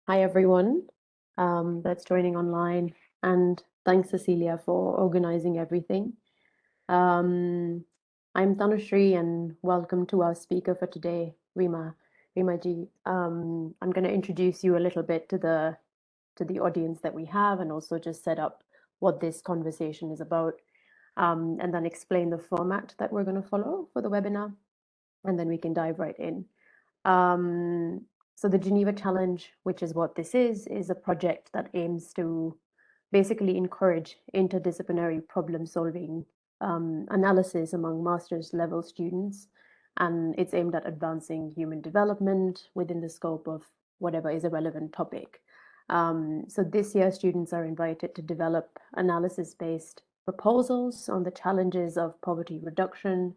Hi, everyone that's joining online. And thanks, Cecilia, for organizing everything. Um, I'm Tanushree, and welcome to our speaker for today, Reema ji. I'm going to introduce you a little bit to the audience that we have, and also just set up what this conversation is about, and then explain the format that we're going to follow for the webinar, and then we can dive right in. Um, so the Geneva Challenge, which is what this is a project that aims to basically encourage interdisciplinary problem solving analysis among master's level students. And it's aimed at advancing human development within the scope of whatever is a relevant topic. So this year, students are invited to develop analysis-based proposals on the challenges of poverty reduction,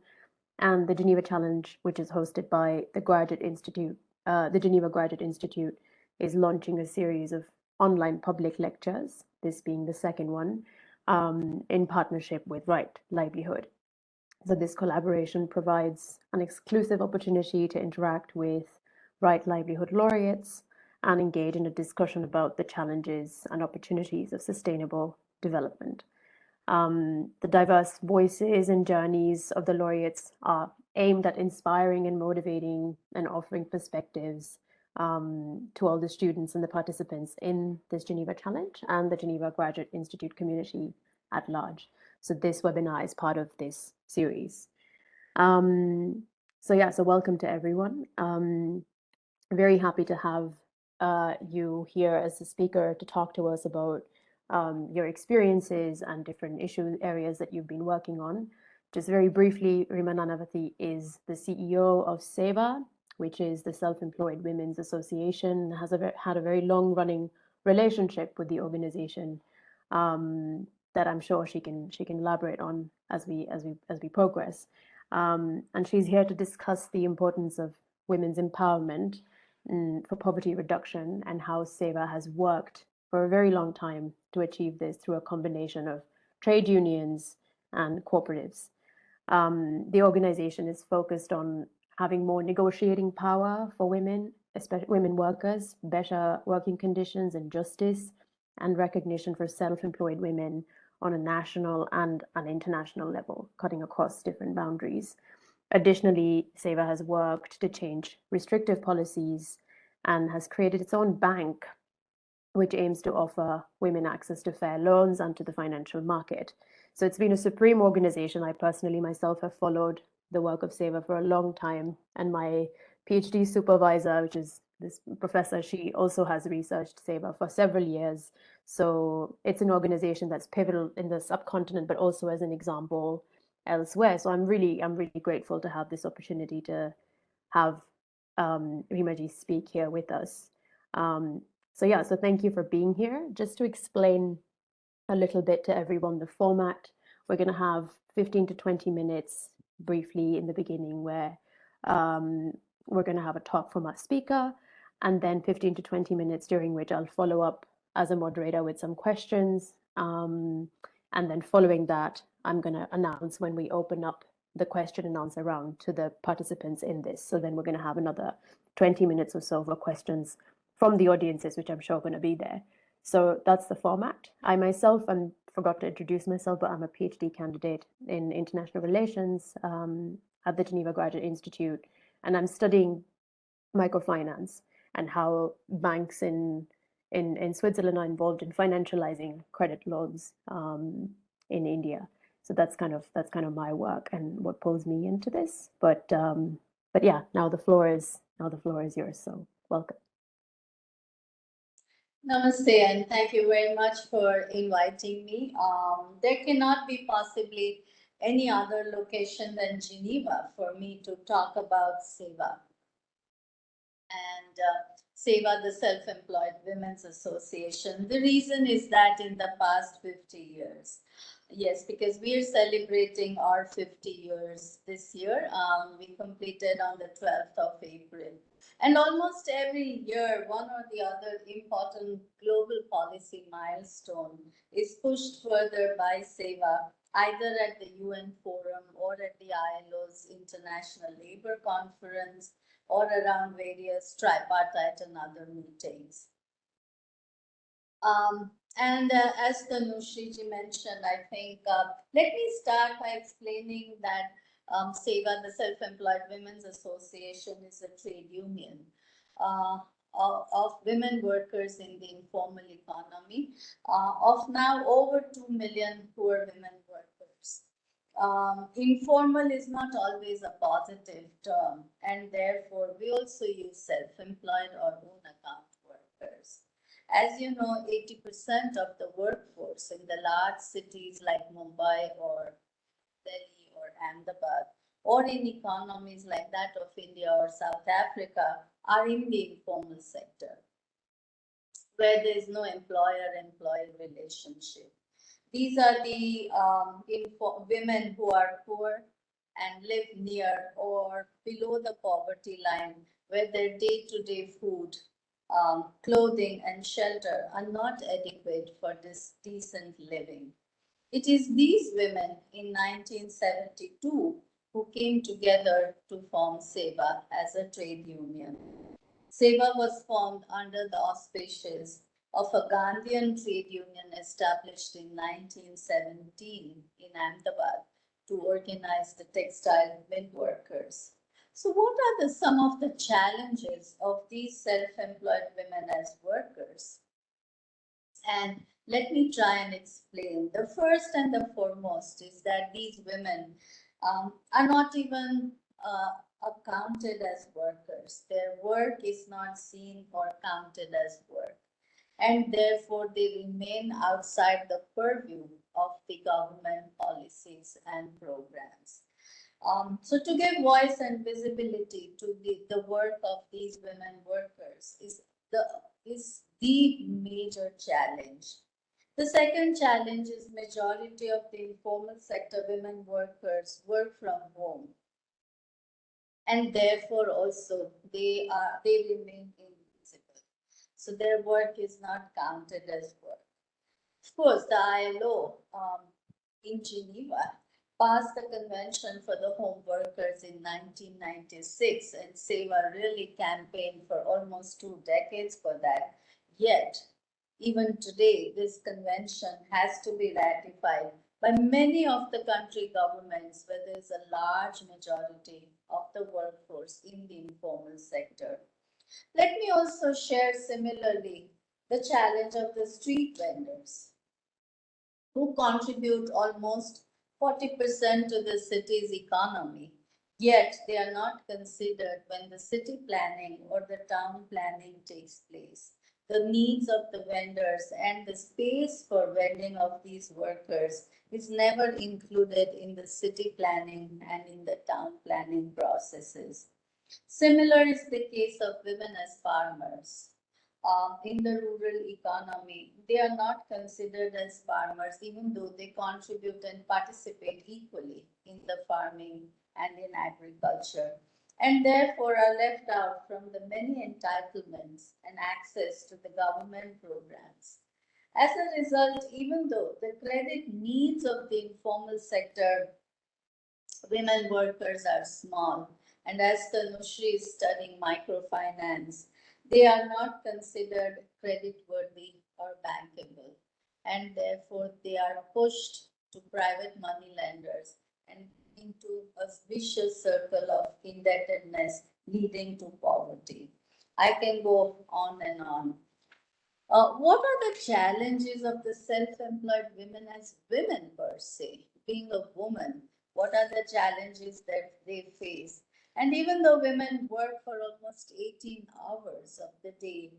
and the Geneva Challenge, which is hosted by the Graduate Institute, the Geneva Graduate Institute, is launching a series of online public lectures, this being the second one, in partnership with Right Livelihood. So this collaboration provides an exclusive opportunity to interact with Right Livelihood laureates and engage in a discussion about the challenges and opportunities of sustainable development. The diverse voices and journeys of the laureates are aimed at inspiring and motivating and offering perspectives to all the students and the participants in this Geneva Challenge and the Geneva Graduate Institute community at large. So this webinar is part of this series. So welcome to everyone. Very happy to have you here as a speaker to talk to us about your experiences and different issue areas that you've been working on. Just very briefly, Reema Nanavaty is the CEO of SEVA, which is the Self-Employed Women's Association, has had a very long-running relationship with the organization that I'm sure she can elaborate on as we progress. And she's here to discuss the importance of women's empowerment for poverty reduction and how SEVA has worked for a very long time to achieve this through a combination of trade unions and cooperatives. The organization is focused on having more negotiating power for women, especially women workers, better working conditions and justice, and recognition for self-employed women on a national and an international level, cutting across different boundaries. Additionally, SEVA has worked to change restrictive policies and has created its own bank, which aims to offer women access to fair loans and to the financial market. So it's been a supreme organization. I personally myself have followed the work of SEVA for a long time, and my PhD supervisor, which is this professor, she also has researched SEVA for several years. So it's an organization that's pivotal in the subcontinent, but also as an example elsewhere. So I'm really grateful to have this opportunity to have Reema ji speak here with us. So thank you for being here. Just to explain a little bit to everyone the format, we're going to have 15 to 20 minutes briefly in the beginning where we're going to have a talk from our speaker, and then 15 to 20 minutes during which I'll follow up as a moderator with some questions. And then following that, I'm going to announce when we open up the question and answer round to the participants in this. So then we're going to have another 20 minutes or so for questions from the audiences, which I'm sure are going to be there. So that's the format. I myself, and forgot to introduce myself, but I'm a PhD candidate in international relations at the Geneva Graduate Institute, and I'm studying microfinance and how banks in Switzerland are involved in financializing credit loans in India. So that's kind of my work and what pulls me into this. But yeah, now the floor is yours. So welcome. Namaste, and thank you very much for inviting me. There cannot be possibly any other location than Geneva for me to talk about SEVA. And SEVA, the Self-Employed Women's Association. The reason is that in the past 50 years, yes, because we are celebrating our 50 years this year. We completed on the 12th of April. And almost every year, one or the other important global policy milestone is pushed further by SEVA, either at the UN Forum or at the ILO's International Labour Conference or around various tripartite and other meetings. And as the Nushriji mentioned, I think, let me start by explaining that SEVA, the Self-Employed Women's Association, is a trade union uh, of women workers in the informal economy, of now over 2 million poor women workers. Informal is not always a positive term, and therefore we also use self-employed or own account workers. As you know, 80% of the workforce in the large cities like Mumbai or Delhi or Ahmedabad, or in economies like that of India or South Africa, are in the informal sector, where there is no employer-employee relationship. These are the women who are poor and live near or below the poverty line, where their day-to-day food, clothing, and shelter are not adequate for this decent living. It is these women in 1972 who came together to form SEVA as a trade union. SEVA was formed under the auspices of a Gandhian trade union established in 1917 in Ahmedabad to organize the textile mill workers. So, what are some of the challenges of these self-employed women as workers? And let me try and explain. The first and the foremost is that these women are not even counted as workers. Their work is not seen or counted as work. And therefore, they remain outside the purview of the government policies and programs. So to give voice and visibility to the work of these women workers the is the major challenge. The second challenge is majority of the informal sector women workers work from home, and therefore also they remain invisible. So their work is not counted as work. Of course, the ILO in Geneva passed the Convention for the Home Workers in 1996, and SEVA really campaigned for almost 2 decades for that. Yet, even today, this convention has to be ratified by many of the country governments where there is a large majority of the workforce in the informal sector. Let me also share similarly the challenge of the street vendors, who contribute almost 40% to the city's economy. Yet they are not considered when the city planning or the town planning takes place. The needs of the vendors and the space for vending of these workers is never included in the city planning and in the town planning processes. Similar is the case of women as farmers. In the rural economy, they are not considered as farmers, even though they contribute and participate equally in the farming and in agriculture, and therefore are left out from the many entitlements and access to the government programs. As a result, even though the credit needs of the informal sector women workers are small, and as Tanushri is studying microfinance, they are not considered creditworthy or bankable, and therefore they are pushed to private money lenders and into a vicious circle of indebtedness leading to poverty. I can go on and on. What are the challenges of the self-employed women as women per se? Being a woman, what are the challenges that they face? And even though women work for almost 18 hours of the day,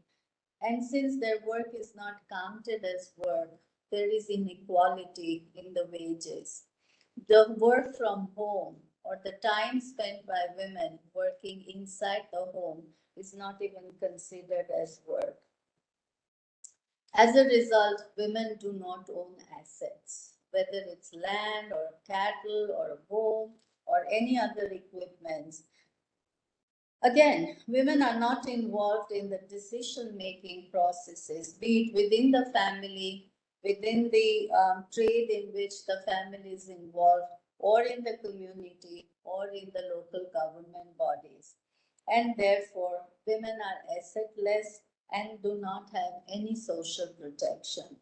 and since their work is not counted as work, there is inequality in the wages. The work from home or the time spent by women working inside the home is not even considered as work. As a result, women do not own assets, whether it's land or cattle or a home or any other equipment. Again, women are not involved in the decision-making processes, be it within the family, within the trade in which the family is involved, or in the community, or in the local government bodies. And therefore, women are assetless and do not have any social protection.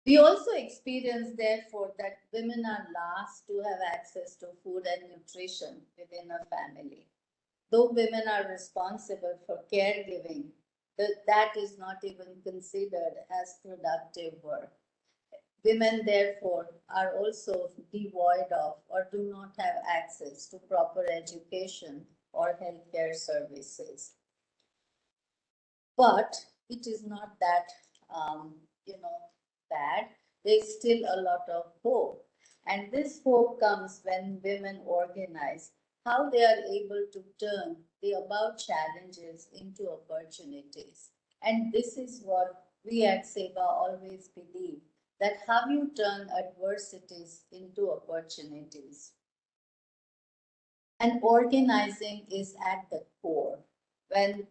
We also experience, therefore, that women are last to have access to food and nutrition within a family. Though women are responsible for caregiving, that is not even considered as productive work. Women, therefore, are also devoid of or do not have access to proper education or healthcare services. But it is not that, um, you know, bad. There's still a lot of hope. And this hope comes when women organize, how they are able to turn the above challenges into opportunities. And this is what we at SEVA always believe, that how you turn adversities into opportunities. And organizing is at the core. When,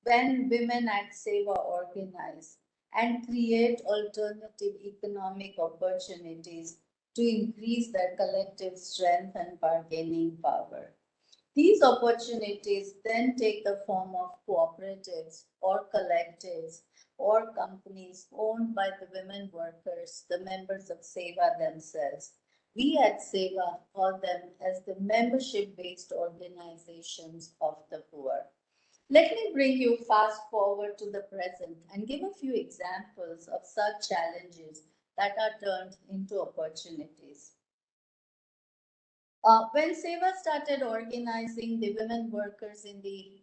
when women at SEVA organize and create alternative economic opportunities to increase their collective strength and bargaining power. These opportunities then take the form of cooperatives or collectives or companies owned by the women workers, the members of SEVA themselves. We at SEVA call them as the membership-based organizations of the poor. Let me bring you fast forward to the present and give a few examples of such challenges that are turned into opportunities. When SEVA started organizing the women workers in the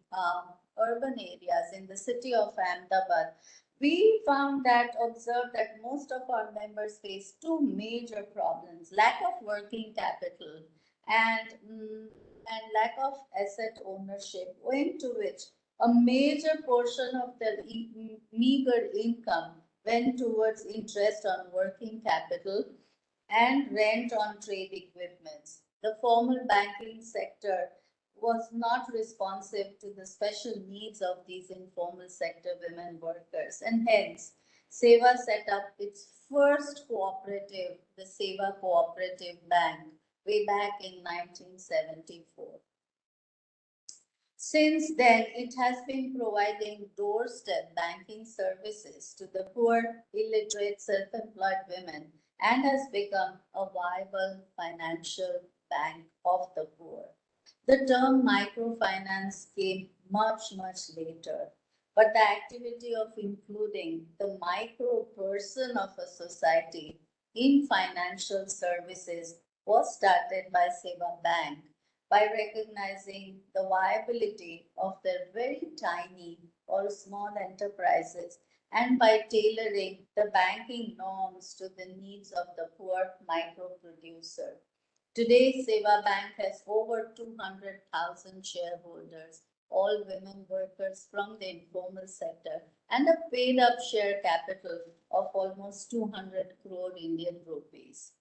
urban areas in the city of Ahmedabad, we observed that most of our members face two major problems: lack of working capital and, and lack of asset ownership, owing to which a major portion of their meager income went towards interest on working capital and rent on trade equipments. The formal banking sector was not responsive to the special needs of these informal sector women workers, and hence SEVA set up its first cooperative, the SEVA Cooperative Bank, way back in 1974. Since then, it has been providing doorstep banking services to the poor, illiterate, self-employed women and has become a viable financial bank of the poor. The term microfinance came much, much later, but the activity of including the micro person of a society in financial services was started by SEVA Bank by recognizing the viability of their very tiny or small enterprises and by tailoring the banking norms to the needs of the poor micro producer. Today, SEVA Bank has over 200,000 shareholders, all women workers from the informal sector, and a paid up share capital of almost 200 crore Indian rupees.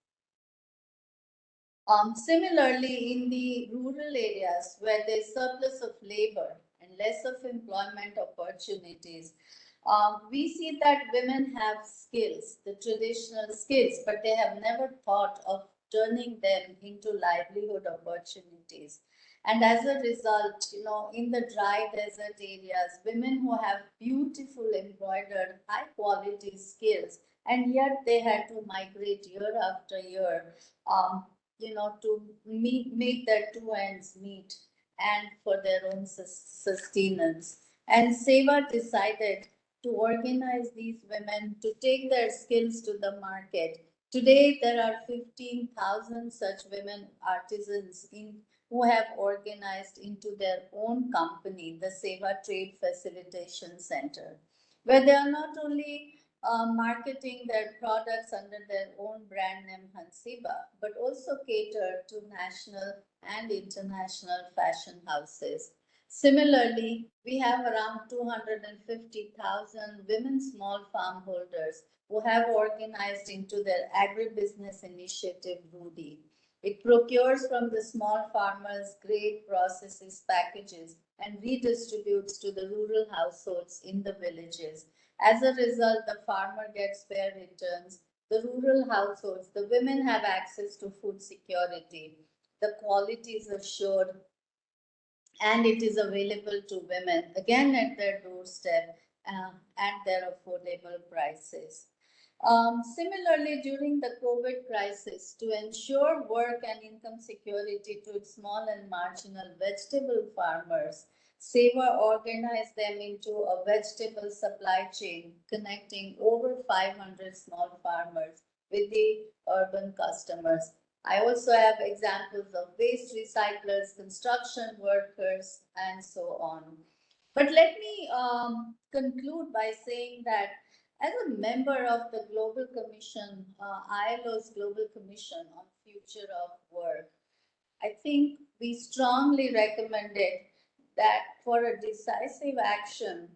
Similarly, in the rural areas where there's surplus of labor and less of employment opportunities, we see that women have skills, the traditional skills, but they have never thought of turning them into livelihood opportunities. And as a result, in the dry desert areas, women who have beautiful embroidered, high quality skills, and yet they had to migrate year after year, to make their two ends meet and for their own sustenance. And SEVA decided to organize these women to take their skills to the market. Today, there are 15,000 such women artisans who have organized into their own company, the SEVA Trade Facilitation Center, where they are not only marketing their products under their own brand name Hansiba, but also cater to national and international fashion houses. Similarly, we have around 250,000 women small farm holders who have organized into their agribusiness initiative, Rudy. It procures from the small farmers grain, processes, packages, and redistributes to the rural households in the villages. As a result, the farmer gets fair returns. The rural households, the women have access to food security. The quality is assured and it is available to women again at their doorstep at their affordable prices. Similarly, during the COVID crisis, to ensure work and income security to its small and marginal vegetable farmers, SEVA organized them into a vegetable supply chain connecting over 500 small farmers with the urban customers. I also have examples of waste recyclers, construction workers, and so on. But let me conclude by saying that as a member of the Global Commission, ILO's Global Commission on Future of Work, I think we strongly recommended that for a decisive action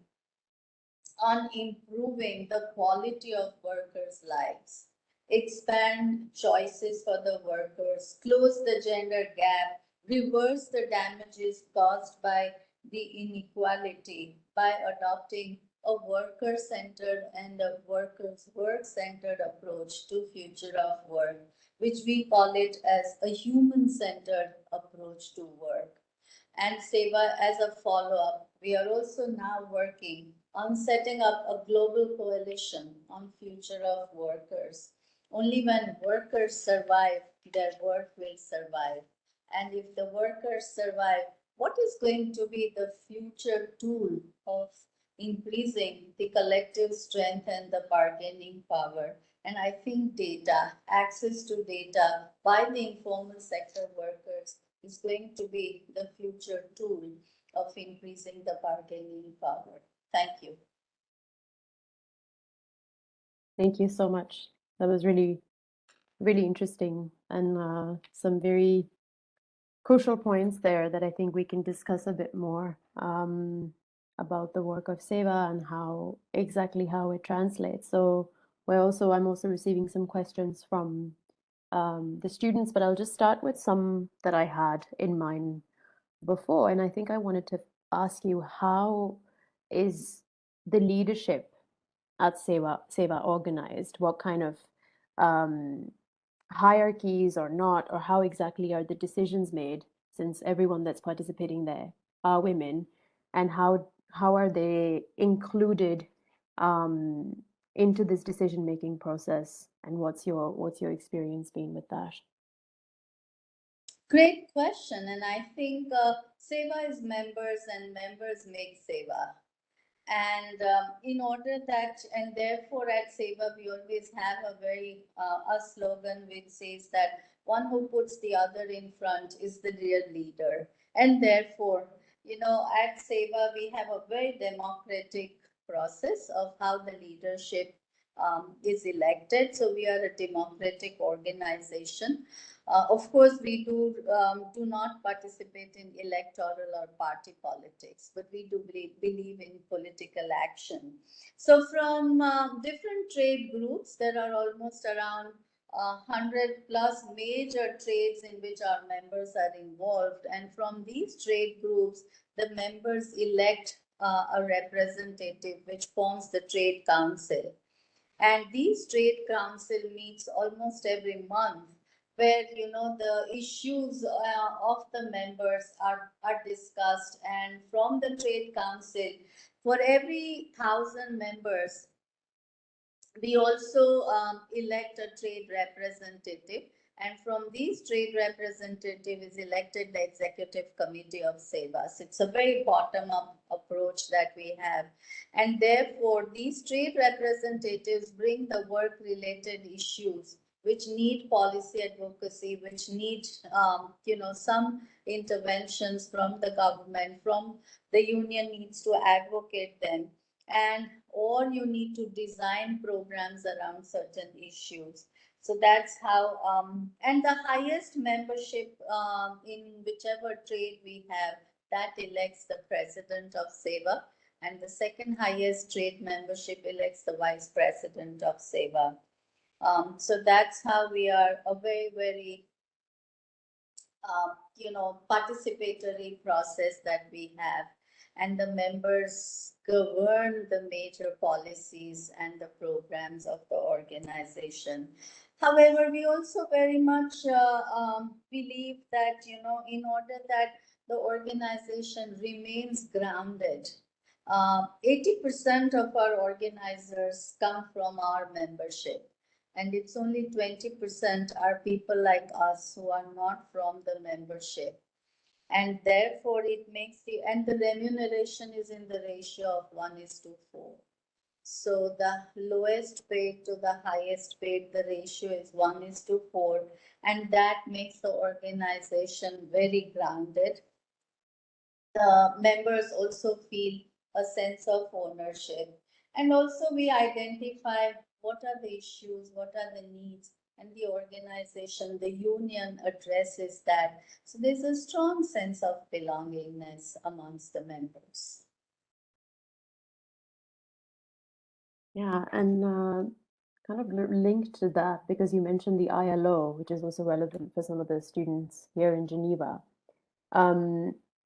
on improving the quality of workers' lives, expand choices for the workers, close the gender gap, reverse the damages caused by the inequality by adopting a worker centered and a workers work centered approach to future of work, which we call it as a human centered approach to work. And SEVA as a follow-up. We are also now working on setting up a global coalition on future of workers. Only when workers survive, their work will survive. And if the workers survive, what is going to be the future tool of increasing the collective strength and the bargaining power? And I think data, access to data by the informal sector workers is going to be the future tool of increasing the bargaining power. Thank you. Thank you so much. That was really, really interesting and some very crucial points there that I think we can discuss a bit more about the work of SEVA and how exactly how it translates. So I'm also receiving some questions from the students, but I'll just start with some that I had in mind before. And I think I wanted to ask you, how is the leadership at SEVA organized? What kind of um, hierarchies or not, or how exactly are the decisions made, since everyone that's participating there are women, and how are they included um, into this decision making process, and what's your experience been with that? Great question. And I think SEVA is members and members make SEVA. And in order that, and therefore at SEVA, we always have a slogan which says that one who puts the other in front is the real leader. And therefore, at SEVA, we have a very democratic process of how the leadership is elected. So we are a democratic organization. Of course, we do not participate in electoral or party politics, but we do believe in political action. So, from different trade groups, there are almost around 100 plus major trades in which our members are involved, and from these trade groups, the members elect a representative, which forms the trade council. And these trade council meets almost every month, where the issues of the members are discussed. And from the trade council, for every 1,000 members, we also elect a trade representative, and from these trade representative is elected the executive committee of SEVAs. It's a very bottom-up approach that we have, and therefore these trade representatives bring the work-related issues which need policy advocacy, which need some interventions from the government, from the union needs to advocate them, and or you need to design programs around certain issues. So that's how, and the highest membership in whichever trade we have, that elects the president of SEVA, and the second highest trade membership elects the vice president of SEVA. So that's how we are a very, very participatory process that we have, and the members govern the major policies and the programs of the organization. However, we also very much believe that, in order that the organization remains grounded. 80% of our organizers come from our membership, and it's only 20% are people like us who are not from the membership. And therefore, it makes and the remuneration is in the ratio of 1:4. So the lowest paid to the highest paid, the ratio is 1:4, and that makes the organization very grounded. The members also feel a sense of ownership, and also we identify what are the issues, what are the needs, and the organization, the union addresses that. So there's a strong sense of belongingness amongst the members. Yeah, and kind of linked to that, because you mentioned the ILO, which is also relevant for some of the students here in Geneva.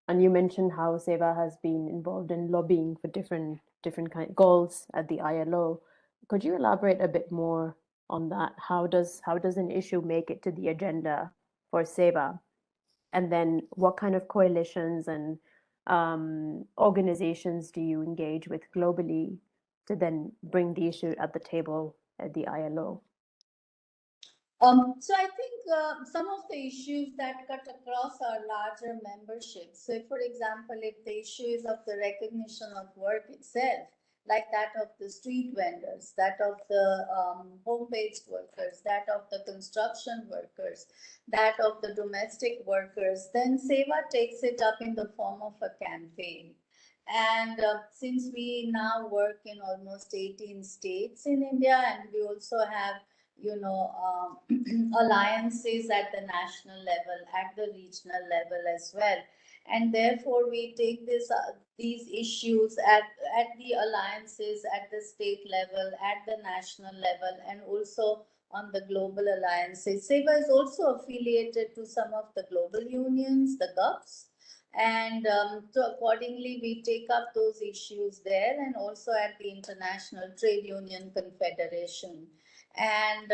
And you mentioned how SEVA has been involved in lobbying for different kind of goals at the ILO. Could you elaborate a bit more on that? How does an issue make it to the agenda for SEVA? And then what kind of coalitions and organizations do you engage with globally to then bring the issue at the table at the ILO? So I think some of the issues that cut across our larger membership. So, for example, if the issue is of the recognition of work itself, like that of the street vendors, that of the home-based workers, that of the construction workers, that of the domestic workers, then SEVA takes it up in the form of a campaign. And since we now work in almost 18 states in India, and we also have alliances at the national level, at the regional level as well, and therefore we take these issues at the alliances, at the state level, at the national level, and also on the global alliances. SEVA is also affiliated to some of the global unions, the GUPs, and so accordingly we take up those issues there, and also at the International Trade Union Confederation. And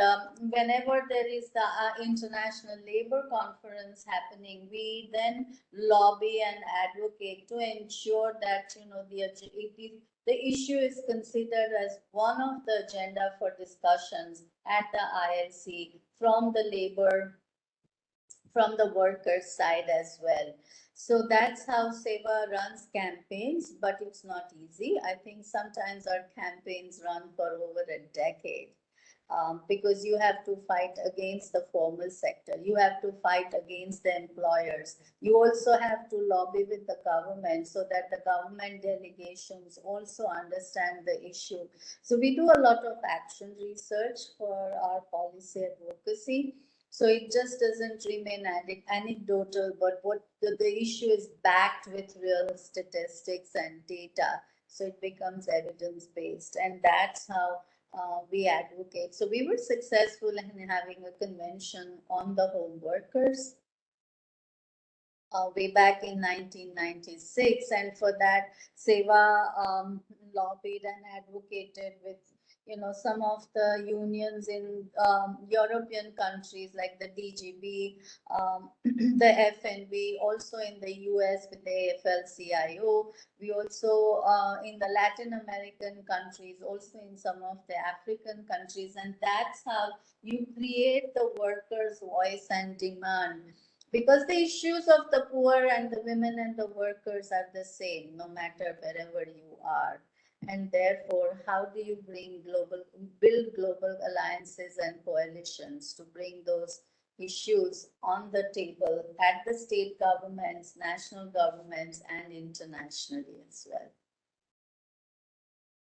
whenever there is the International Labor Conference happening, we then lobby and advocate to ensure that the issue is considered as one of the agenda for discussions at the ILC from the workers' side as well. So that's how SEVA runs campaigns, but it's not easy. I think sometimes our campaigns run for over a decade. Because you have to fight against the formal sector, you have to fight against the employers, you also have to lobby with the government so that the government delegations also understand the issue. So we do a lot of action research for our policy advocacy. So it just doesn't remain anecdotal, but what the issue is backed with real statistics and data. So it becomes evidence based, and that's how we advocate. So we were successful in having a convention on the home workers way back in 1996, and for that SEVA lobbied and advocated with some of the unions in European countries like the DGB, the FNB, also in the US with the AFL-CIO. We also in the Latin American countries, also in some of the African countries, and that's how you create the workers' voice and demand. Because the issues of the poor and the women and the workers are the same, no matter wherever you are. And therefore, how do you build global alliances and coalitions to bring those issues on the table at the state governments, national governments, and internationally as well?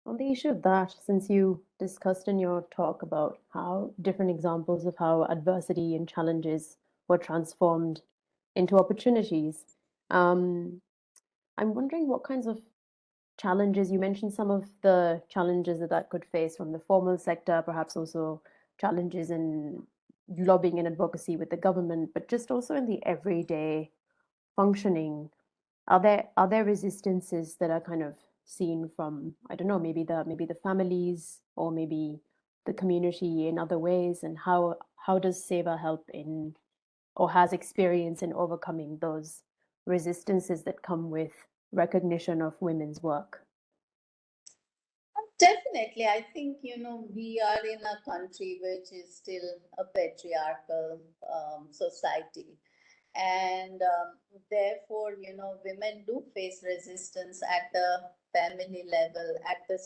On the issue of that, since you discussed in your talk about how different examples of how adversity and challenges were transformed into opportunities, I'm wondering what kinds of challenges you mentioned, some of the challenges that could face from the formal sector, perhaps also challenges in lobbying and advocacy with the government, but just also in the everyday functioning. Are there resistances that are kind of seen from, I don't know, maybe the families or maybe the community in other ways, and how does SEVA help in or has experience in overcoming those resistances that come with recognition of women's work? Definitely. I think, we are in a country which is still a patriarchal society. And therefore, women do face resistance at the family level, at the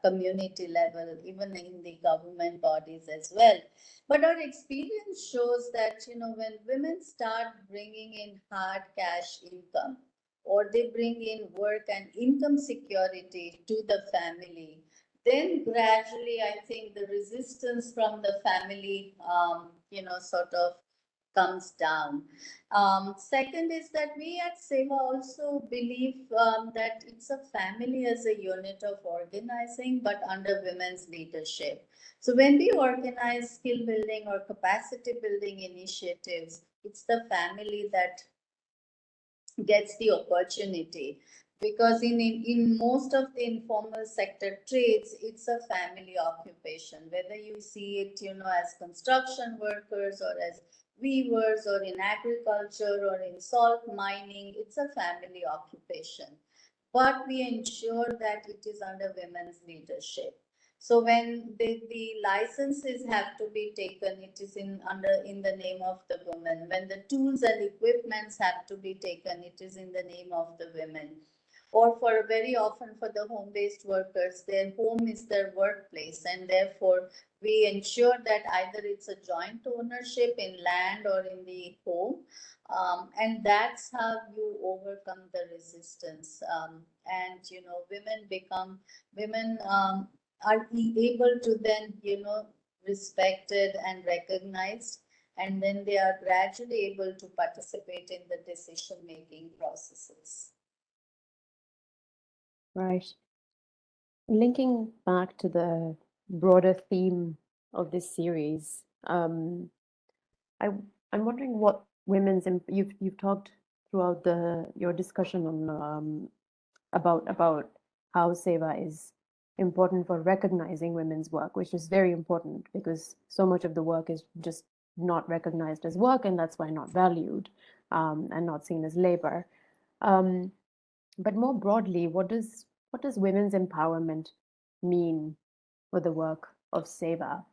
community level, even in the government bodies as well. But our experience shows that, when women start bringing in hard cash income, or they bring in work and income security to the family, then gradually I think the resistance from the family, sort of comes down. Second is that we at SEVA also believe that it's a family as a unit of organizing, but under women's leadership. So when we organize skill building or capacity building initiatives, it's the family that gets the opportunity, because in most of the informal sector trades, it's a family occupation, whether you see it as construction workers or as weavers, or in agriculture or in salt mining. It's a family occupation, but we ensure that it is under women's leadership. So when the licenses have to be taken, it is in the name of the women. When the tools and equipments have to be taken, it is in the name of the women. Or for very often for the home-based workers, their home is their workplace, and therefore we ensure that either it's a joint ownership in land or in the home, and that's how you overcome the resistance. And women are able to then respected and recognized, and then they are gradually able to participate in the decision making processes. Right. Linking back to the broader theme of this series, I'm wondering what you've talked throughout your discussion on about how SEVA is important for recognizing women's work, which is very important because so much of the work is just not recognized as work, and that's why not valued and not seen as labor. But more broadly, what does women's empowerment mean for the work of SEVA?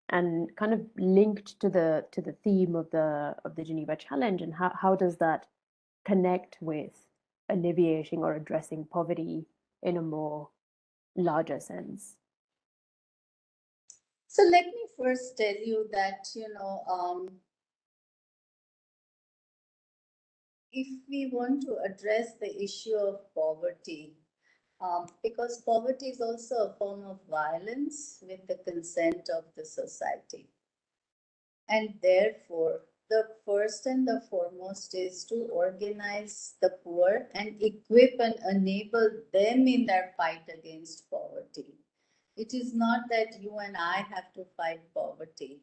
And kind of linked to the theme of the Geneva Challenge, and how does that connect with alleviating or addressing poverty in a more larger sense? So let me first tell you that if we want to address the issue of poverty, because poverty is also a form of violence with the consent of the society. And therefore, the first and the foremost is to organize the poor and equip and enable them in their fight against poverty. It is not that you and I have to fight poverty,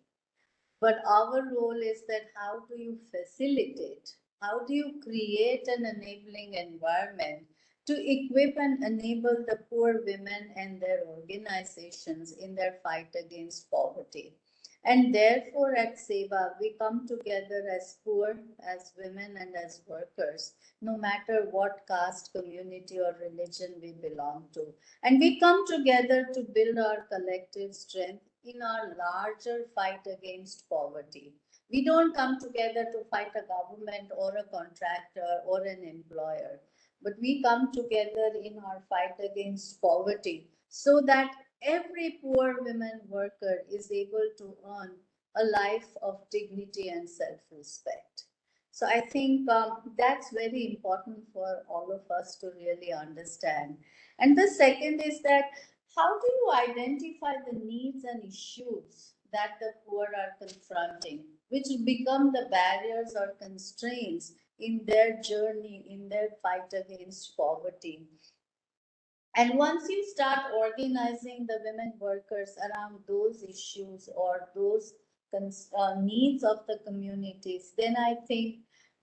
but our role is that how do you facilitate? How do you create an enabling environment to equip and enable the poor women and their organizations in their fight against poverty? And therefore, at SEVA, we come together as poor, as women, and as workers, no matter what caste, community, or religion we belong to. And we come together to build our collective strength in our larger fight against poverty. We don't come together to fight a government or a contractor or an employer, but we come together in our fight against poverty so that every poor woman worker is able to earn a life of dignity and self-respect. So I think that's very important for all of us to really understand. And the second is that how do you identify the needs and issues that the poor are confronting, which become the barriers or constraints in their journey, in their fight against poverty? And once you start organizing the women workers around those issues or those needs of the communities, then I think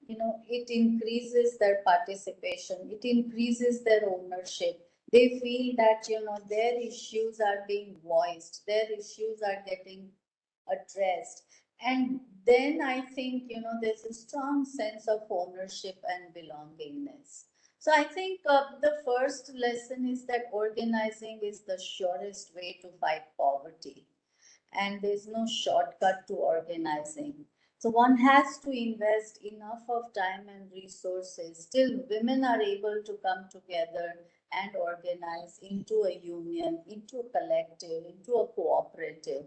it increases their participation, it increases their ownership. They feel that their issues are being voiced, their issues are getting addressed, And then I think, there's a strong sense of ownership and belongingness. So I think the first lesson is that organizing is the surest way to fight poverty, and there's no shortcut to organizing. So one has to invest enough of time and resources till women are able to come together and organize into a union, into a collective, into a cooperative.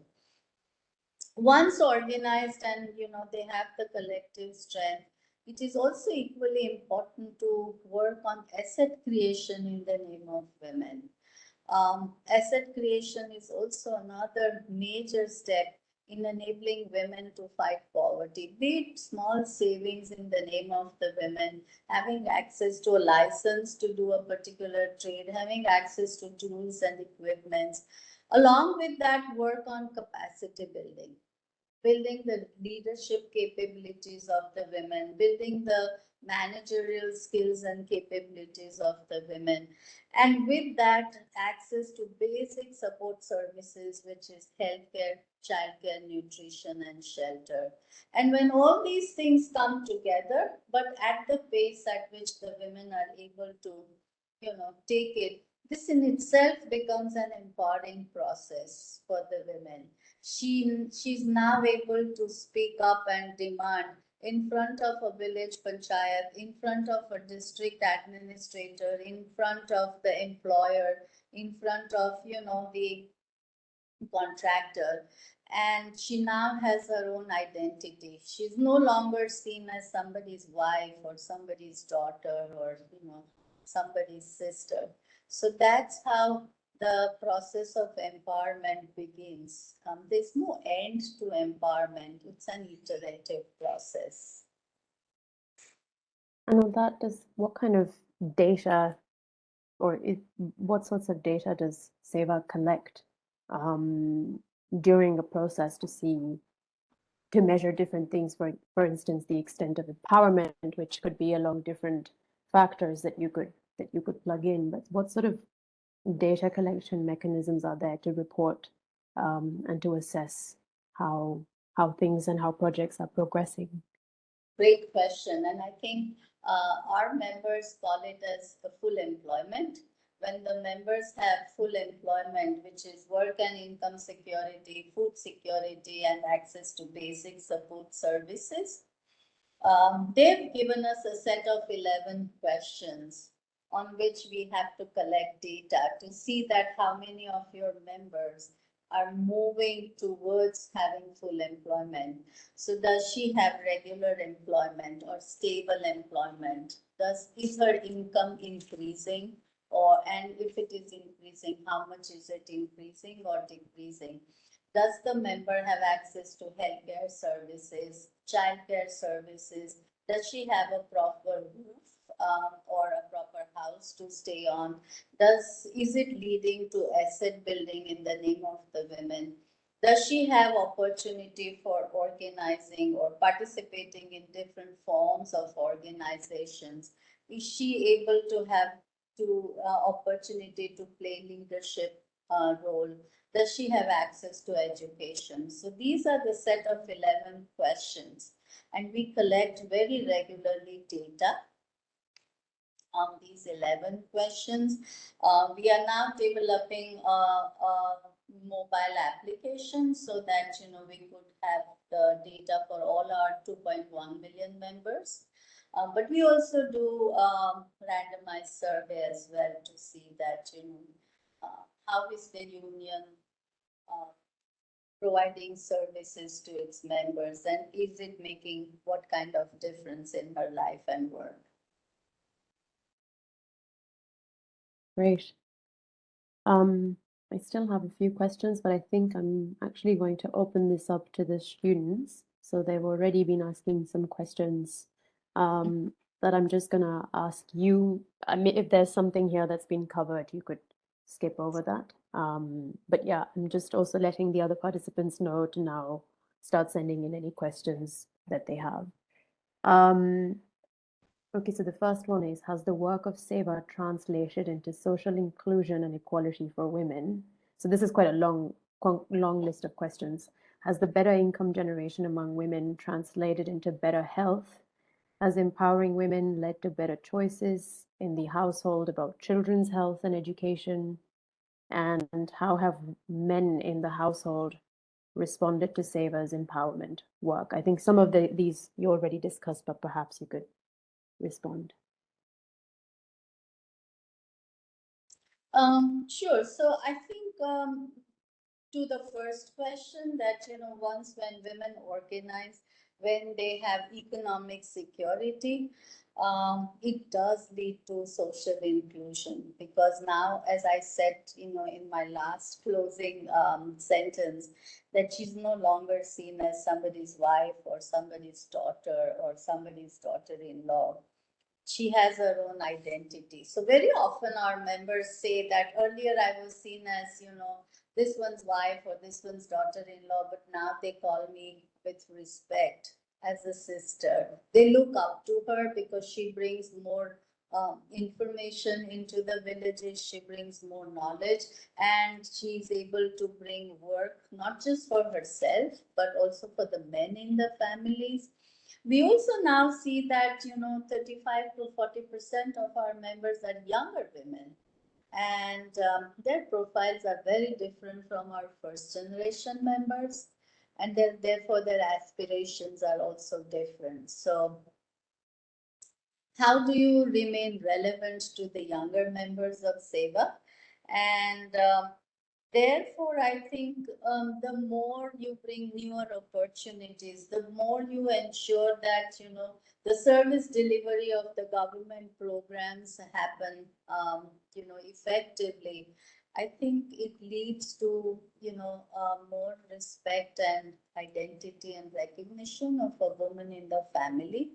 Once organized and they have the collective strength, it is also equally important to work on asset creation in the name of women. Asset creation is also another major step in enabling women to fight poverty, be it small savings in the name of the women, having access to a license to do a particular trade, having access to tools and equipments. Along with that, work on capacity building the leadership capabilities of the women, building the managerial skills and capabilities of the women. And with that, access to basic support services, which is healthcare, childcare, nutrition, and shelter. And when all these things come together, but at the pace at which the women are able to, take it, this in itself becomes an empowering process for the women. She's now able to speak up and demand in front of a village panchayat, in front of a district administrator, in front of the employer, in front of the contractor. And she now has her own identity. She's no longer seen as somebody's wife or somebody's daughter or somebody's sister. So that's how the process of empowerment begins. There's no end to empowerment. It's an iterative process. And on that, what kind of data what sorts of data does SEVA collect during a process to measure different things? For instance, the extent of empowerment, which could be along different factors that you could plug in. But what sort of data collection mechanisms are there to report and to assess how things and how projects are progressing? Great question. And I think our members call it as the full employment. When the members have full employment, which is work and income security, food security, and access to basic support services, they've given us a set of 11 questions on which we have to collect data to see that how many of your members are moving towards having full employment. So does she have regular employment or stable employment? Is her income increasing? And if it is increasing, how much is it increasing or decreasing? Does the member have access to healthcare services, childcare services? Does she have a proper roof or a proper house to stay on? Is it leading to asset building in the name of the women? Does she have opportunity for organizing or participating in different forms of organizations? Is she able to have opportunity to play leadership role? Does she have access to education? So these are the set of 11 questions, and we collect very regularly data on these 11 questions. We are now developing a mobile application so that we could have the data for all our 2.1 million members. But we also do randomized survey as well to see that how is the union providing services to its members, and is it making what kind of difference in her life and work? Great. I still have a few questions, but I think I'm actually going to open this up to the students. So they've already been asking some questions that I'm just going to ask you. I mean, if there's something here that's been covered, you could skip over that. But yeah, I'm just also letting the other participants know to now start sending in any questions that they have. Okay, so the first one is, has the work of SEVA translated into social inclusion and equality for women? So this is quite a long list of questions. Has the better income generation among women translated into better health? Has empowering women led to better choices in the household about children's health and education? And how have men in the household responded to SEVA's empowerment work? I think some of these you already discussed, but perhaps you could respond. Sure. So I think to the first question that, once when women organize, when they have economic security, it does lead to social inclusion, because now, as I said, in my last closing sentence, that she's no longer seen as somebody's wife or somebody's daughter or somebody's daughter-in-law. She has her own identity. So very often our members say that earlier I was seen as, this one's wife or this one's daughter-in-law, but now they call me with respect as a sister. They look up to her because she brings more information into the villages, she brings more knowledge, and she's able to bring work not just for herself, but also for the men in the families. We also now see that 35 to 40% of our members are younger women, and their profiles are very different from our first generation members, and therefore their aspirations are also different. So how do you remain relevant to the younger members of SEVA? And therefore, I think the more you bring newer opportunities, the more you ensure that the service delivery of the government programs happen effectively. I think it leads to more respect and identity and recognition of a woman in the family.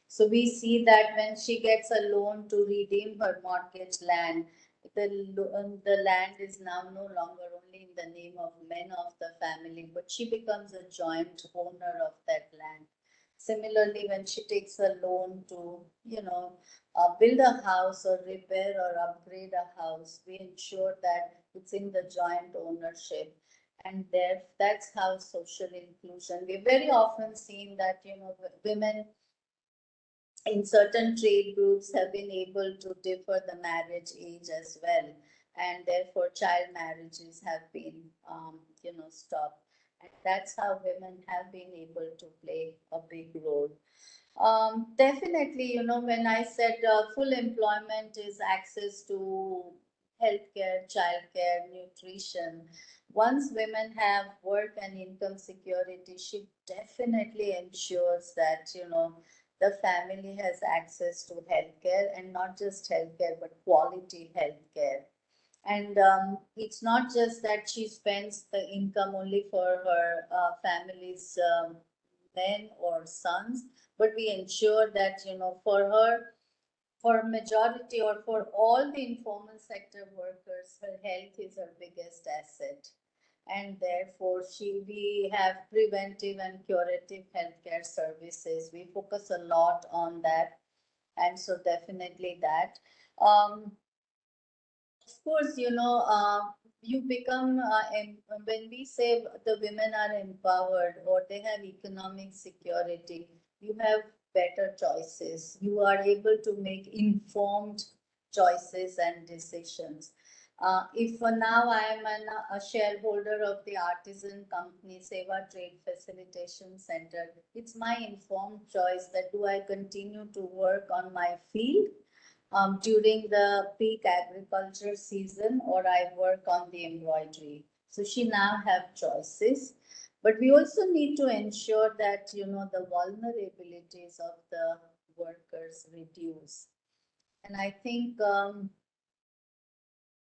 So we see that when she gets a loan to redeem her mortgage land, the land is now no longer only in the name of men of the family, but she becomes a joint owner of that land. Similarly, when she takes a loan to, build a house or repair or upgrade a house, we ensure that it's in the joint ownership. And that's how social inclusion. We've very often seen that, women in certain trade groups have been able to differ the marriage age as well, and therefore child marriages have been stopped, and that's how women have been able to play a big role. Definitely, when I said full employment is access to healthcare, childcare, nutrition, once women have work and income security, she definitely ensures that the family has access to healthcare, and not just healthcare, but quality healthcare. And it's not just that she spends the income only for her family's men or sons, but we ensure that, for her, for majority or for all the informal sector workers, her health is her biggest asset. And therefore, we have preventive and curative healthcare services. We focus a lot on that. And so definitely that. Of course, you become, when we say the women are empowered or they have economic security, you have better choices. You are able to make informed choices and decisions. If now I am a shareholder of the artisan company SEVA Trade Facilitation Center, it's my informed choice that do I continue to work on my field during the peak agriculture season, or I work on the embroidery. So she now have choices. But we also need to ensure that, the vulnerabilities of the workers reduce. And I think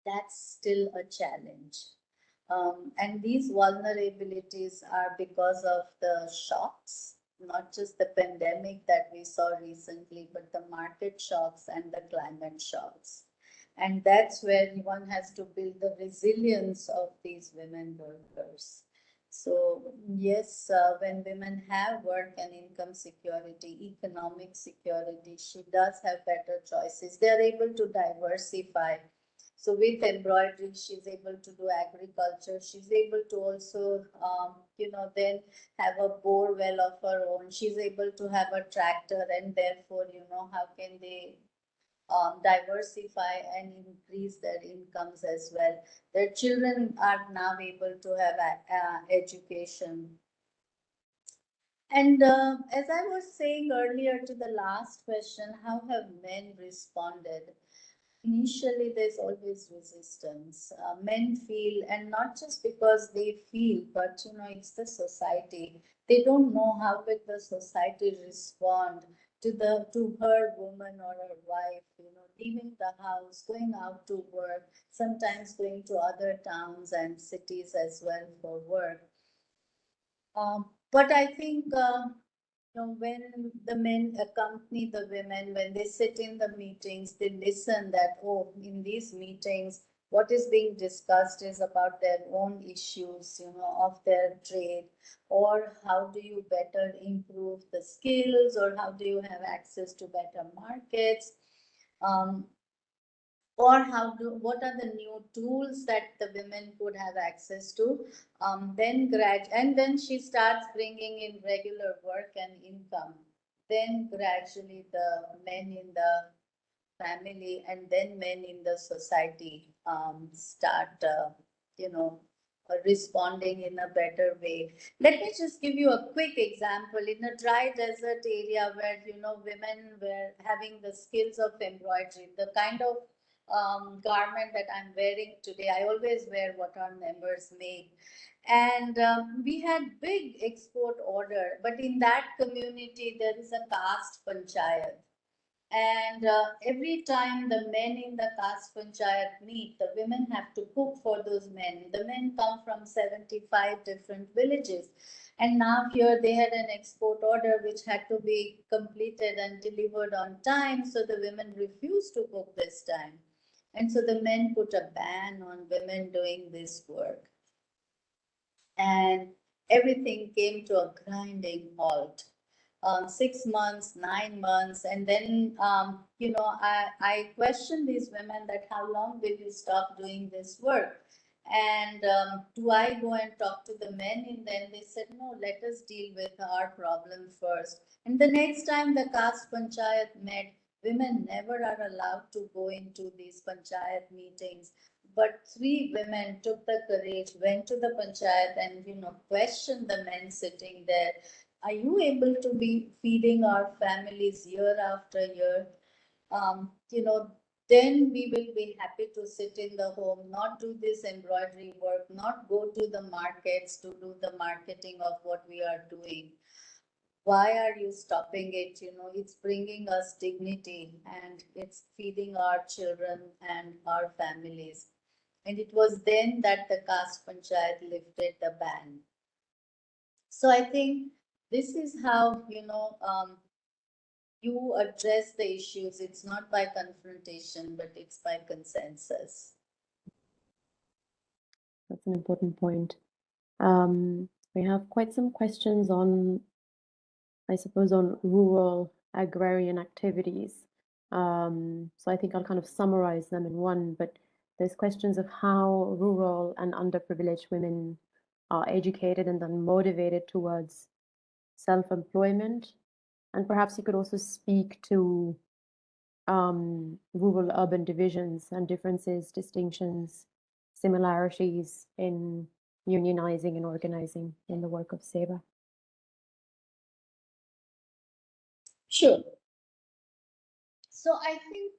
that's still a challenge. And these vulnerabilities are because of the shocks, not just the pandemic that we saw recently, but the market shocks and the climate shocks. And that's where one has to build the resilience of these women workers. So yes, when women have work and income security, economic security, she does have better choices. They are able to diversify. So with embroidery, she's able to do agriculture. She's able to also, then have a bore well of her own. She's able to have a tractor, and therefore, how can they diversify and increase their incomes as well. Their children are now able to have education. And as I was saying earlier to the last question, how have men responded? Initially, there's always resistance. Men feel, and not just because they feel, but it's the society. They don't know how will the society respond to her woman or her wife, leaving the house, going out to work, sometimes going to other towns and cities as well for work. But I think when the men accompany the women, when they sit in the meetings, they listen that, oh, in these meetings, what is being discussed is about their own issues, of their trade, or how do you better improve the skills, or how do you have access to better markets. Um, or what are the new tools that the women could have access to. Then she starts bringing in regular work and income. Then gradually the men in the family and then men in the society start responding in a better way. Let me just give you a quick example. In a dry desert area where women were having the skills of embroidery, the kind of garment that I'm wearing today, I always wear what our members make. And we had big export order, but in that community there is a caste panchayat. And every time the men in the caste panchayat meet, the women have to cook for those men. The men come from 75 different villages. And now here they had an export order which had to be completed and delivered on time. So the women refused to cook this time. And so the men put a ban on women doing this work. And everything came to a grinding halt. 6 months, 9 months, and then I questioned these women that how long will you stop doing this work? And do I go and talk to the men? And then they said, no, let us deal with our problem first. And the next time the caste panchayat met, women never are allowed to go into these panchayat meetings. But three women took the courage, went to the panchayat, and questioned the men sitting there. Are you able to be feeding our families year after year? Then we will be happy to sit in the home, not do this embroidery work, not go to the markets to do the marketing of what we are doing. Why are you stopping it? It's bringing us dignity and it's feeding our children and our families. And it was then that the caste panchayat lifted the ban. So I think this is how you address the issues. It's not by confrontation, but it's by consensus. That's an important point. We have quite some questions on, I suppose, on rural agrarian activities. So I think I'll kind of summarize them in one, but there's questions of how rural and underprivileged women are educated and then motivated towards self-employment. And perhaps you could also speak to rural urban divisions and differences, distinctions, similarities in unionizing and organizing in the work of SEVA. Sure. So I think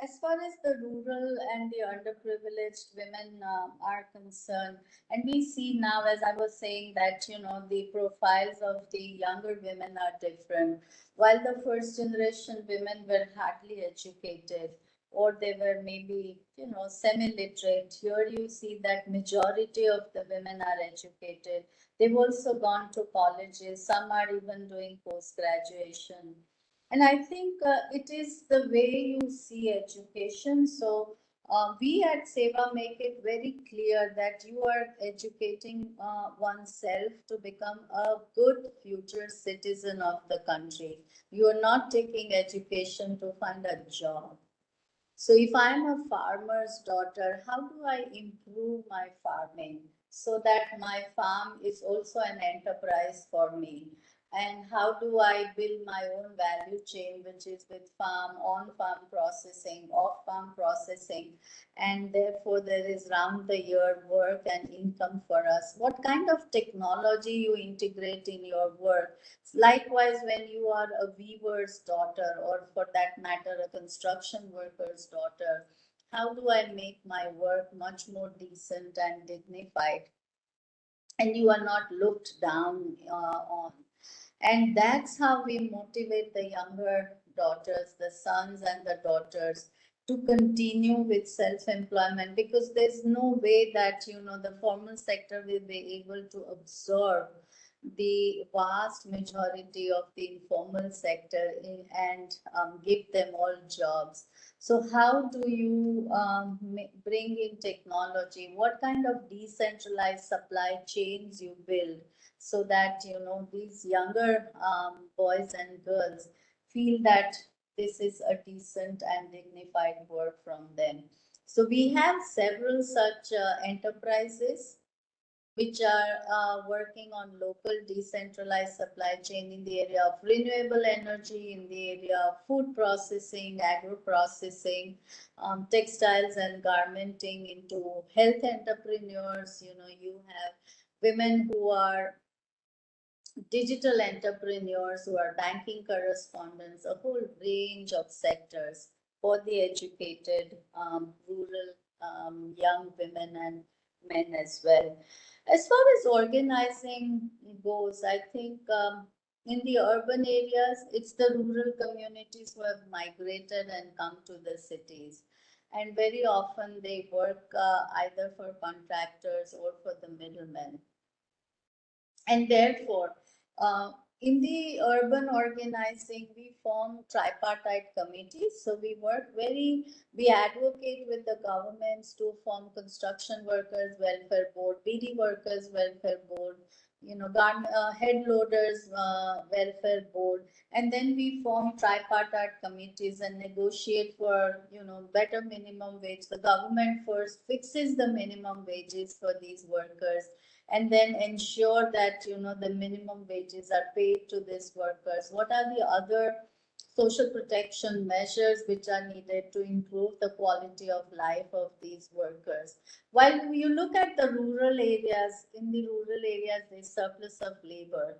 as far as the rural and the underprivileged women are concerned, and we see now, as I was saying, that the profiles of the younger women are different. While the first generation women were hardly educated, or they were maybe semi-literate, here you see that majority of the women are educated. They've also gone to colleges. Some are even doing post-graduation. And I think it is the way you see education. So we at SEVA make it very clear that you are educating oneself to become a good future citizen of the country. You are not taking education to find a job. So if I'm a farmer's daughter, how do I improve my farming so that my farm is also an enterprise for me? And how do I build my own value chain, which is with farm, on farm processing, off farm processing, and therefore there is round the year work and income for us? What kind of technology you integrate in your work? Likewise, when you are a weaver's daughter, or for that matter, a construction worker's daughter, how do I make my work much more decent and dignified? And you are not looked down on. And that's how we motivate the younger daughters, the sons and the daughters, to continue with self-employment, because there's no way that the formal sector will be able to absorb the vast majority of the informal sector and give them all jobs. So how do you bring in technology? What kind of decentralized supply chains you build so that these younger boys and girls feel that this is a decent and dignified work from them? So we have several such enterprises which are working on local decentralized supply chain in the area of renewable energy, in the area of food processing, agro processing, textiles and garmenting, into health entrepreneurs. You have women who are digital entrepreneurs, who are banking correspondents, a whole range of sectors for the educated rural young women and men as well. As far as organizing goes, I think in the urban areas, it's the rural communities who have migrated and come to the cities. And very often they work either for contractors or for the middlemen. And therefore, in the urban organizing, we form tripartite committees. So we advocate with the governments to form construction workers welfare board, BD workers welfare board, head loaders welfare board, and then we form tripartite committees and negotiate for better minimum wage. The government first fixes the minimum wages for these workers, and then ensure that the minimum wages are paid to these workers. What are the other social protection measures which are needed to improve the quality of life of these workers? While you look at the rural areas, in the rural areas there's surplus of labor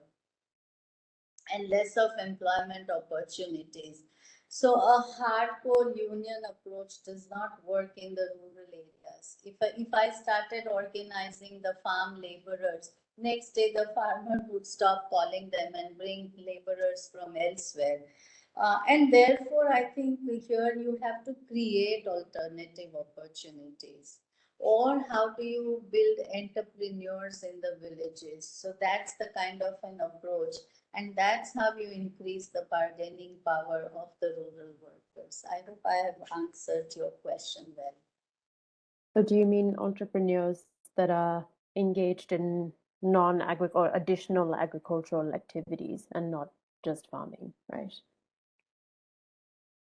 and less of employment opportunities. So a hardcore union approach does not work in the rural areas. If I started organizing the farm laborers, next day the farmer would stop calling them and bring laborers from elsewhere. And therefore, I think here you have to create alternative opportunities. Or how do you build entrepreneurs in the villages? So that's the kind of an approach, and that's how you increase the bargaining power of the rural workers. I hope I have answered your question well. So do you mean entrepreneurs that are engaged in non-agric or additional agricultural activities and not just farming, right?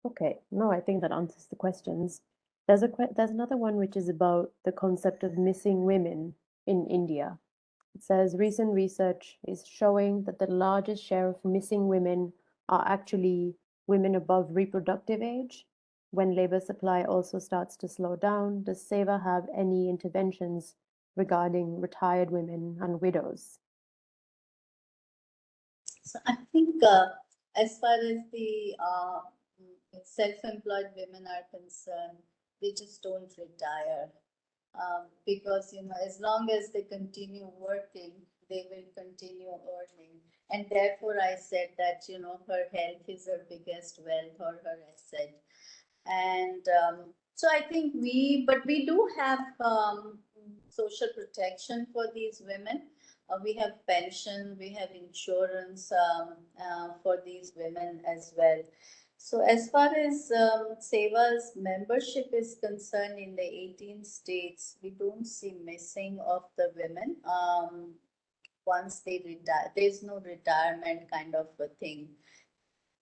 Okay, no, I think that answers the questions. There's another one which is about the concept of missing women in India. It says recent research is showing that the largest share of missing women are actually women above reproductive age. When labor supply also starts to slow down, does SEVA have any interventions regarding retired women and widows? So I think as far as the self-employed women are concerned, they just don't retire. Because as long as they continue working, they will continue earning. And therefore I said that her health is her biggest wealth, or her asset. And so I think we do have social protection for these women. We have pension, we have insurance for these women as well. So as far as SEVA's membership is concerned, in the 18 states, we don't see missing of the women once they retire. There's no retirement kind of a thing.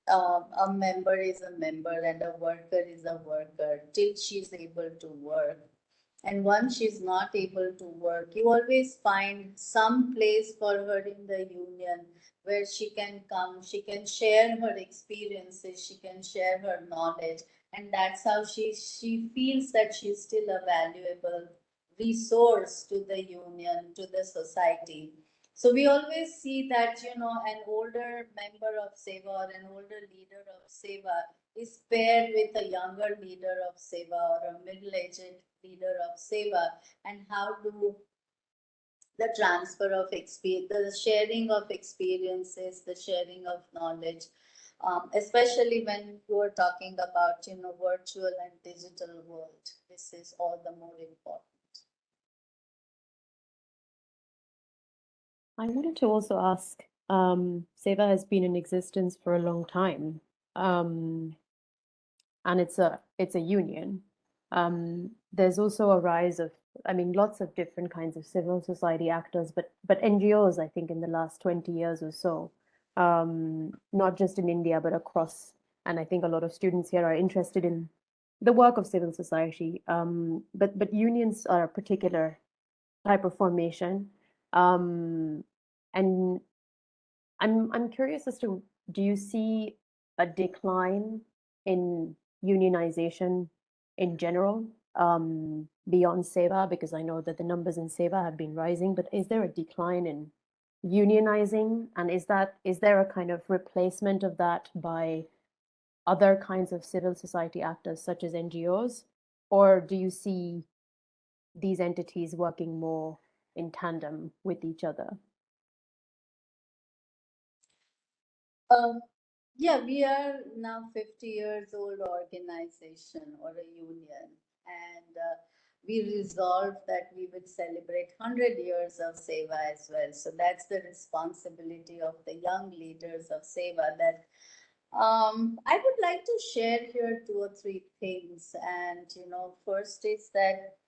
a member is a member and a worker is a worker till she's able to work. And once she's not able to work, you always find some place for her in the union where she can come, she can share her experiences, she can share her knowledge, and that's how she feels that she's still a valuable resource to the union, to the society. So we always see that, an older member of SEVA or an older leader of SEVA is paired with a younger leader of SEVA or a middle-aged leader of SEVA, and how do the transfer of experience, the sharing of experiences, the sharing of knowledge, especially when you are talking about, virtual and digital world. This is all the more important. I wanted to also ask, SEVA has been in existence for a long time, and it's a union. There's also a rise of, I mean, lots of different kinds of civil society actors, but NGOs, I think, in the last 20 years or so, not just in India, but across. And I think a lot of students here are interested in the work of civil society. But unions are a particular type of formation. And I'm curious as to, do you see a decline in unionization in general, beyond SEVA? Because I know that the numbers in SEVA have been rising, but is there a decline in unionizing? And is there a kind of replacement of that by other kinds of civil society actors such as NGOs? Or do you see these entities working more in tandem with each other? Um, yeah, we are now 50 years old organization or a union, and we resolved that we would celebrate 100 years of SEVA as well. So that's the responsibility of the young leaders of SEVA. That I would like to share here two or three things. And first is that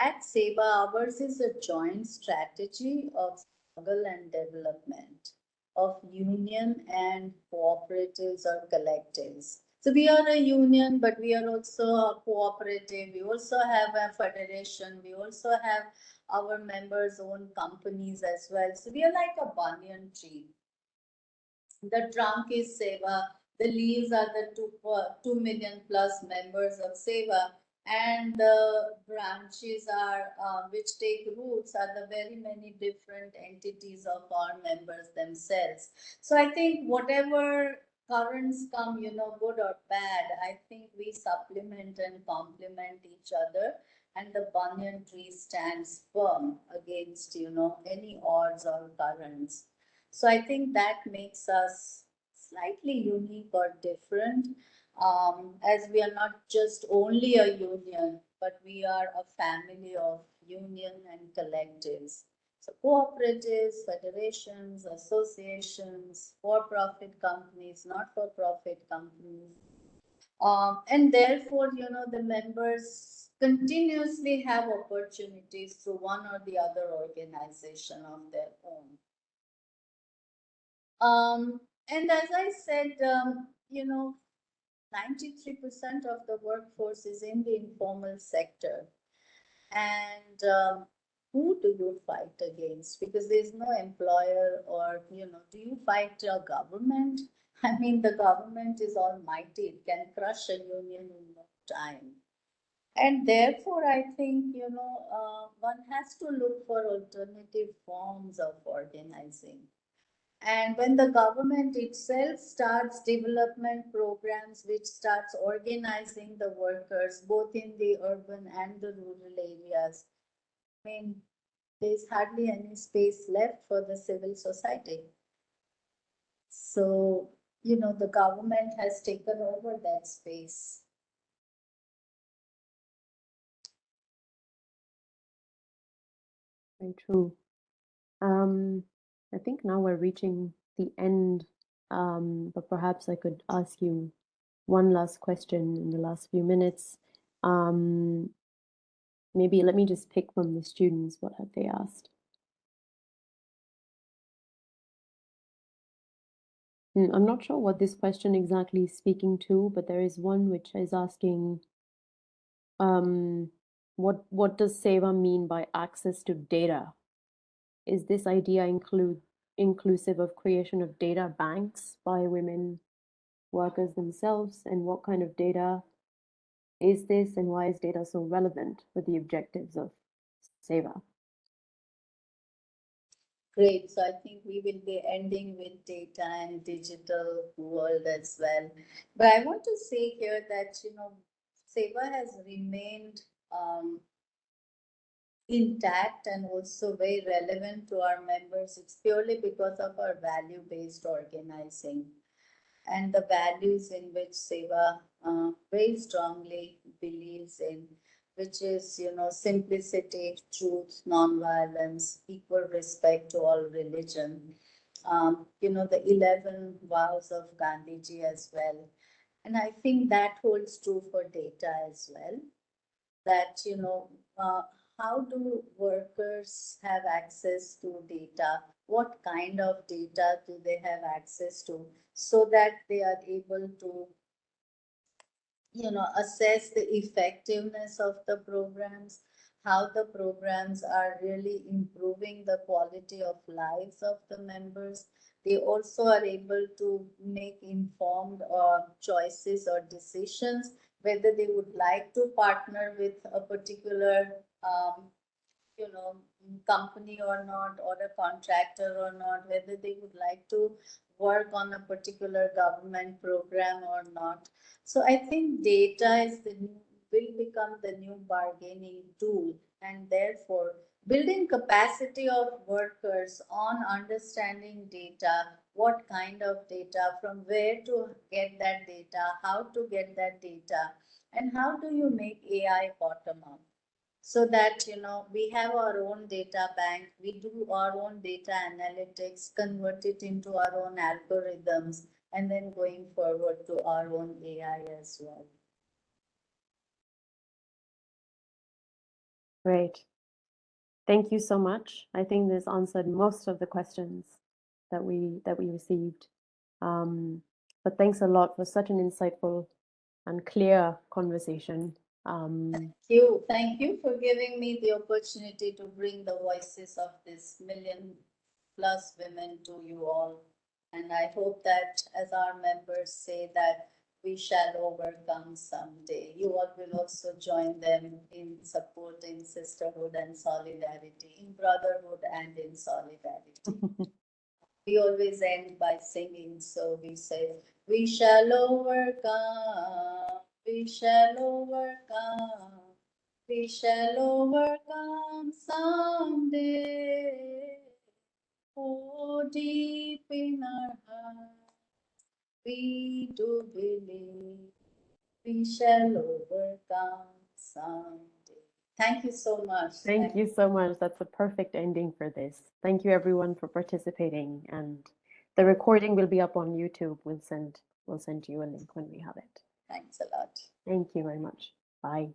at SEVA, ours is a joint strategy of struggle and development of union and cooperatives or collectives. So we are a union, but we are also a cooperative. We also have a federation. We also have our members' own companies as well. So we are like a banyan tree. The trunk is SEVA. The leaves are the 2 million plus members of SEVA. And the branches are, which take roots, are the very many different entities of our members themselves. So I think whatever currents come, good or bad, I think we supplement and complement each other. And the banyan tree stands firm against, any odds or currents. So I think that makes us slightly unique or different, as we are not just only a union, but we are a family of union and collectives. So cooperatives, federations, associations, for-profit companies, not-for-profit companies. And therefore, the members continuously have opportunities through one or the other organization of their own. And as I said, 93% of the workforce is in the informal sector. And who do you fight against? Because there's no employer, or, do you fight a government? I mean, the government is almighty, it can crush a union in no time. And therefore, I think, one has to look for alternative forms of organizing. And when the government itself starts development programs which starts organizing the workers both in the urban and the rural areas, I mean, there's hardly any space left for the civil society. So, the government has taken over that space. Very true. I think now we're reaching the end, but perhaps I could ask you one last question in the last few minutes. Um, Maybe let me just pick from the students. What have they asked? I'm not sure what this question exactly is speaking to, but there is one which is asking, what does SEVA mean by access to data? Is this idea inclusive of creation of data banks by women workers themselves? And what kind of data is this, and why is data so relevant for the objectives of SEVA? Great. So I think we will be ending with data and digital world as well. But I want to say here that, SEVA has remained intact and also very relevant to our members. It's purely because of our value-based organizing and the values in which SEVA very strongly believes in, which is, simplicity, truth, non-violence, equal respect to all religion. The 11 vows of Gandhiji as well. And I think that holds true for data as well, that, how do workers have access to data? What kind of data do they have access to so that they are able to, assess the effectiveness of the programs, how the programs are really improving the quality of lives of the members. They also are able to make informed choices or decisions whether they would like to partner with a particular you know, company or not, or a contractor or not, whether they would like to work on a particular government program or not. So I think data is will become the new bargaining tool, and therefore building capacity of workers on understanding data, what kind of data, from where to get that data, how to get that data, and how do you make AI bottom up, so that we have our own data bank, we do our own data analytics, convert it into our own algorithms, and then going forward to our own AI as well. Great. Thank you so much. I think this answered most of the questions that we received. But thanks a lot for such an insightful and clear conversation. Thank you for giving me the opportunity to bring the voices of this million plus women to you all. And I hope that, as our members say, that we shall overcome someday. You all will also join them in supporting sisterhood and solidarity, in brotherhood and in solidarity. We always end by singing, so we say, we shall overcome, we shall overcome, we shall overcome someday. Oh, deep in our heart, we do believe we shall overcome someday. Thank you so much. Thank you so much. That's a perfect ending for this. Thank you everyone for participating, and the recording will be up on YouTube. We'll send you a link when we have it. Thanks a lot. Thank you very much. Bye.